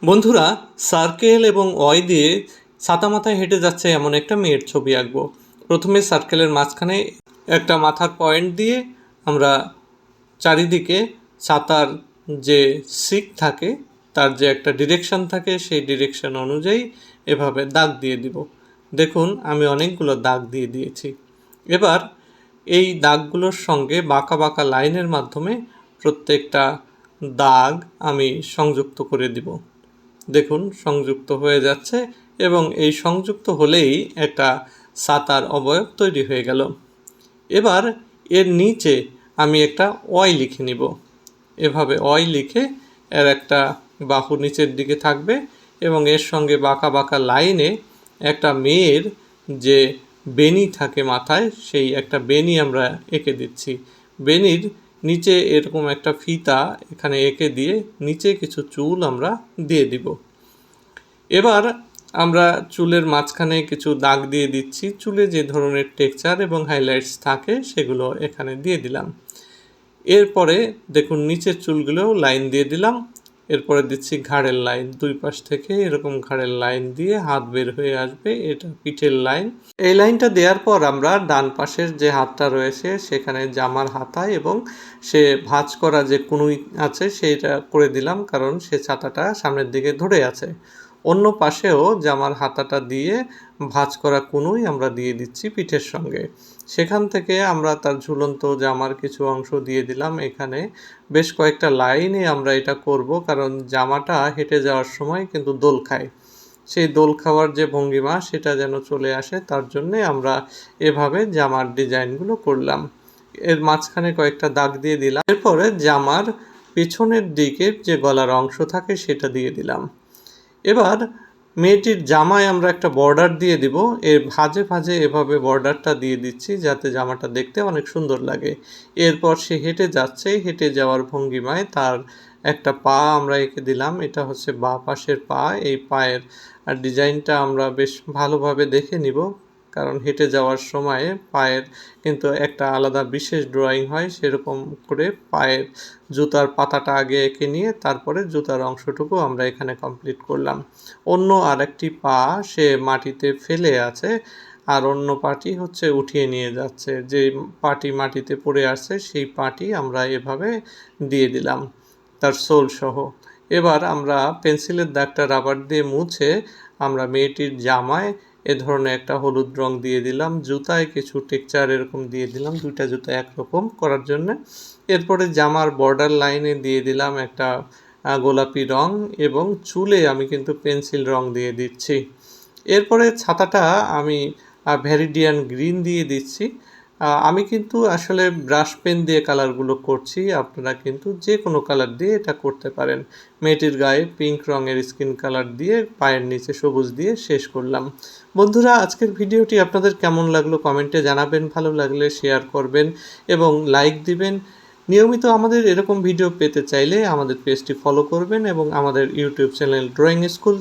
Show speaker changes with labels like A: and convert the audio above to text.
A: বন্ধুরা, সার্কেল এবং ওয়াই দিয়ে ছাতা মাথায় হেঁটে যাচ্ছে এমন একটা মেয়ের ছবি আঁকবো। প্রথমে সার্কেলের মাঝখানে একটা মাথার পয়েন্ট দিয়ে আমরা চারিদিকে ছাতার যে সিক থাকে তার যে একটা ডিরেকশন থাকে সেই ডিরেকশন অনুযায়ী এভাবে দাগ দিয়ে দিব। দেখুন আমি অনেকগুলো দাগ দিয়ে দিয়েছি। এবার এই দাগগুলোর সঙ্গে বাঁকা বাঁকা লাইনের মাধ্যমে প্রত্যেকটা দাগ আমি সংযুক্ত করে দিব। দেখুন সংযুক্ত হয়ে যাচ্ছে এবং এই সংযুক্ত হলেই একটা ছাতার অবয়ব তৈরি হয়ে গেল। এবার এর নিচে আমি একটা ওয়াই লিখে নিব। এভাবে ওয়াই লিখে এর একটা বাহু নিচের দিকে থাকবে এবং এর সঙ্গে বাঁকা বাঁকা লাইনে একটা মেয়ের যে বেনি থাকে মাথায়, সেই একটা বেনি আমরা এঁকে দিচ্ছি। বেনির নিচে এরকম একটা ফিতা এখানে এঁকে দিয়ে নিচে কিছু চুল আমরা দিয়ে দিব। এবার আমরা চুলের মাঝখানে কিছু দাগ দিয়ে দিচ্ছি। চুলে যে ধরনের টেক্সচার এবং হাইলাইটস থাকে সেগুলো এখানে দিয়ে দিলাম। এরপরে দেখুন নিচের চুলগুলোও লাইন দিয়ে দিলাম। এরপরে দিচ্ছি ঘাড়ের লাইন, দুই পাশ থেকে এরকম ঘাড়ের লাইন দিয়ে হাত বের হয়ে আসবে, এটা পিঠের লাইন। এই লাইনটা দেওয়ার পর আমরা ডান পাশের যে হাতটা রয়েছে সেখানে জামার হাতায় এবং সে ভাঁজ করা যে কুনুই আছে সেইটা করে দিলাম, কারণ সে ছাতাটা সামনের দিকে ধরে আছে। অন্য পাশেও জামার হাতাটা দিয়ে ভাঁজ করা কুনুই আমরা দিয়ে দিচ্ছি পিঠের সঙ্গে। সেখান থেকে আমরা তার ঝুলন্ত জামার কিছু অংশ দিয়ে দিলাম। এখানে বেশ কয়েকটা লাইনে আমরা এটা করব, কারণ জামাটা হেঁটে যাওয়ার সময় কিন্তু দোল খায়। সেই দোল খাওয়ার যে ভঙ্গিমা সেটা যেন চলে আসে, তার জন্যে আমরা এভাবে জামার ডিজাইনগুলো করলাম। এর মাঝখানে কয়েকটা দাগ দিয়ে দিলাম। এরপরে জামার পেছনের দিকের যে গলার অংশ থাকে সেটা দিয়ে দিলাম। এবার মেয়েটির জামায় আমরা একটা বর্ডার দিয়ে দিব। এর ভাঁজে ভাঁজে এভাবে বর্ডারটা দিয়ে দিচ্ছি যাতে জামাটা দেখতে অনেক সুন্দর লাগে। এরপর সে হেঁটে যাচ্ছে, হেঁটে যাওয়ার ভঙ্গিমায় তার একটা পা আমরা এঁকে দিলাম। এটা হচ্ছে বাঁ পাশের পা। এই পায়ের ডিজাইনটা আমরা বেশ ভালোভাবে দেখে নিব, কারণ হেঁটে যাওয়ার সময়ে পায়ের কিন্তু একটা আলাদা বিশেষ ড্রয়িং হয়। সেরকম করে পায়ের জুতার পাতাটা আগে এঁকে নিয়ে তারপরে জুতার অংশটুকু আমরা এখানে কমপ্লিট করলাম। অন্য আরেকটি পা সে মাটিতে ফেলে আছে, আর অন্য পাটি হচ্ছে উঠিয়ে নিয়ে যাচ্ছে। যে পাটি মাটিতে পড়ে আছে সেই পাটি আমরা এভাবে দিয়ে দিলাম তার সোল সহ। এবার আমরা পেন্সিলের দাগটা রাবার দিয়ে মুছে আমরা মেয়েটির জামায় এ ধরনের একটা হলুদ রং দিয়ে দিলাম। জুতায় কিছু টেক্সচার এরকম দিয়ে দিলাম, দুইটা জুতা একরকম করার জন্য। এরপরে জামার বর্ডার লাইনে দিয়ে দিলাম একটা গোলাপি রং এবং চুলে আমি কিন্তু পেন্সিল রং দিয়ে দিচ্ছি। এরপরে ছাতাটা আমি ভ্যারিডিয়ান গ্রিন দিয়ে দিচ্ছি। আমি কিন্তু আসলে ব্রাশ পেন দিয়ে কালারগুলো করছি, আপনারা কিন্তু যে কোনো কালার দিয়ে এটা করতে পারেন। মেয়েটির গায়ে পিঙ্ক রঙের স্কিন কালার দিয়ে পায়ের নিচে সবুজ দিয়ে শেষ করলাম। বন্ধুরা, আজকের ভিডিওটি আপনাদের কেমন লাগলো কমেন্টে জানাবেন, ভালো লাগলে শেয়ার করবেন এবং লাইক দিবেন। নিয়মিত আমাদের এরকম ভিডিও পেতে চাইলে আমাদের পেজটি ফলো করবেন এবং আমাদের ইউটিউব চ্যানেল ড্রয়িং স্কুল